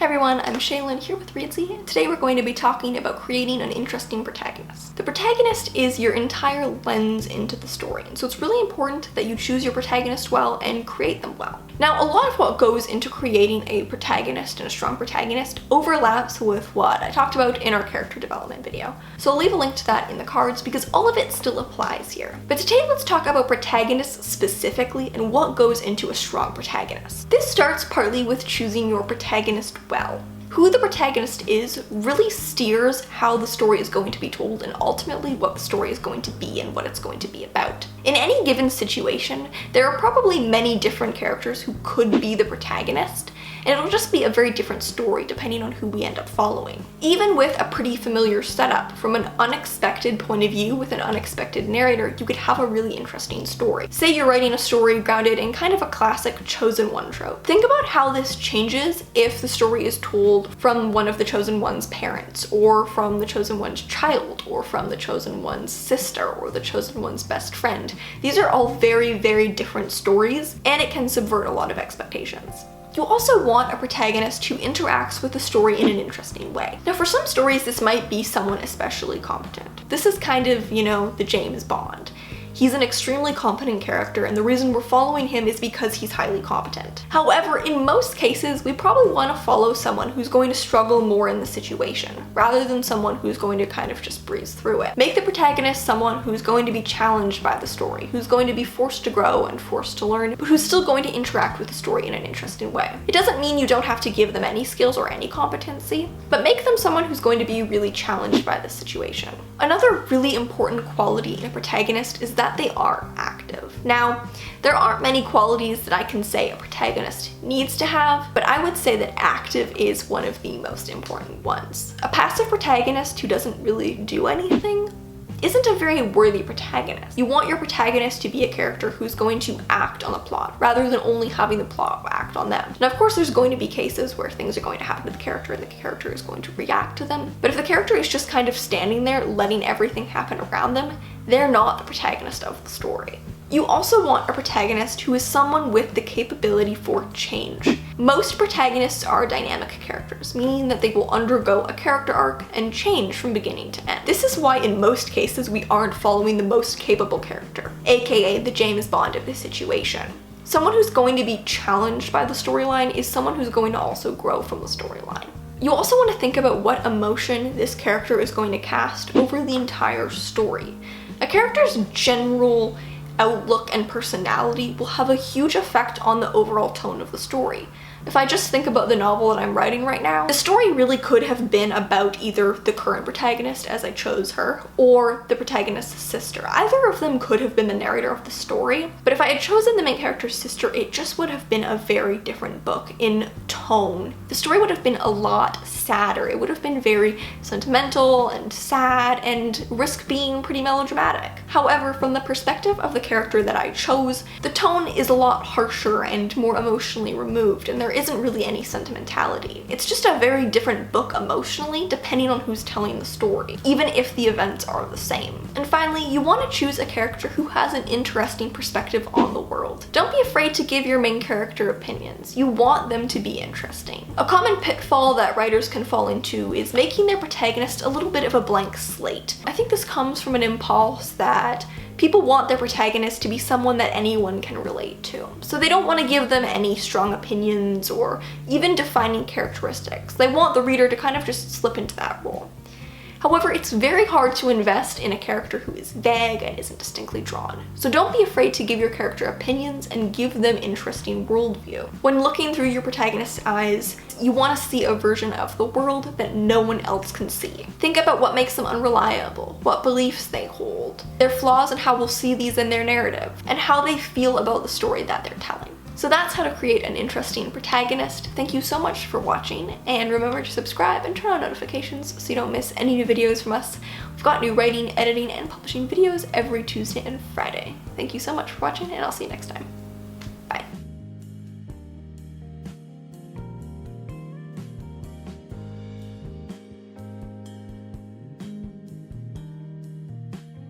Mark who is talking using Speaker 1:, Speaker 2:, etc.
Speaker 1: Hey everyone, I'm Shaylin here with Reedsy, and today we're going to be talking about creating an interesting protagonist. The protagonist is your entire lens into the story, and so it's really important that you choose your protagonist well and create them well. Now, a lot of what goes into creating a protagonist and a strong protagonist overlaps with what I talked about in our character development video, so I'll leave a link to that in the cards because all of it still applies here. But today let's talk about protagonists specifically and what goes into a strong protagonist. This starts partly with choosing your protagonist well. Who the protagonist is really steers how the story is going to be told and ultimately what the story is going to be and what it's going to be about. In any given situation, there are probably many different characters who could be the protagonist, and it'll just be a very different story depending on who we end up following. Even with a pretty familiar setup, from an unexpected point of view with an unexpected narrator, you could have a really interesting story. Say you're writing a story grounded in kind of a classic chosen one trope. Think about how this changes if the story is told from one of the chosen one's parents, or from the chosen one's child, or from the chosen one's sister, or the chosen one's best friend. These are all very, very different stories, and it can subvert a lot of expectations. You also want a protagonist who interacts with the story in an interesting way. Now, for some stories, this might be someone especially competent. This is kind of, the James Bond. He's an extremely competent character, and the reason we're following him is because he's highly competent. However, in most cases, we probably want to follow someone who's going to struggle more in the situation, rather than someone who's going to kind of just breeze through it. Make the protagonist someone who's going to be challenged by the story, who's going to be forced to grow and forced to learn, but who's still going to interact with the story in an interesting way. It doesn't mean you don't have to give them any skills or any competency, but make them someone who's going to be really challenged by the situation. Another really important quality in a protagonist is that they are active. Now, there aren't many qualities that I can say a protagonist needs to have, but I would say that active is one of the most important ones. A passive protagonist who doesn't really do anything isn't a very worthy protagonist. You want your protagonist to be a character who's going to act on the plot, rather than only having the plot act on them. Now, of course, there's going to be cases where things are going to happen to the character and the character is going to react to them, but if the character is just kind of standing there letting everything happen around them, they're not the protagonist of the story. You also want a protagonist who is someone with the capability for change. Most protagonists are dynamic characters, meaning that they will undergo a character arc and change from beginning to end. This is why in most cases we aren't following the most capable character, aka the James Bond of the situation. Someone who's going to be challenged by the storyline is someone who's going to also grow from the storyline. You also want to think about what emotion this character is going to cast over the entire story. A character's general outlook and personality will have a huge effect on the overall tone of the story. If I just think about the novel that I'm writing right now, the story really could have been about either the current protagonist, as I chose her, or the protagonist's sister. Either of them could have been the narrator of the story, but if I had chosen the main character's sister, it just would have been a very different book in tone. The story would have been a lot sadder. It would have been very sentimental and sad and risk being pretty melodramatic. However, from the perspective of the character that I chose, the tone is a lot harsher and more emotionally removed, and there isn't really any sentimentality. It's just a very different book emotionally depending on who's telling the story, even if the events are the same. And finally, you want to choose a character who has an interesting perspective on the world. Don't be afraid to give your main character opinions. You want them to be interesting. A common pitfall that writers can fall into is making their protagonist a little bit of a blank slate. I think this comes from an impulse that people want their protagonist to be someone that anyone can relate to. So they don't want to give them any strong opinions or even defining characteristics. They want the reader to kind of just slip into that role. However, it's very hard to invest in a character who is vague and isn't distinctly drawn. So don't be afraid to give your character opinions and give them interesting worldview. When looking through your protagonist's eyes, you want to see a version of the world that no one else can see. Think about what makes them unreliable, what beliefs they hold, their flaws and how we'll see these in their narrative, and how they feel about the story that they're telling. So that's how to create an interesting protagonist. Thank you so much for watching, and remember to subscribe and turn on notifications so you don't miss any new videos from us. We've got new writing, editing, and publishing videos every Tuesday and Friday. Thank you so much for watching, and I'll see you next time.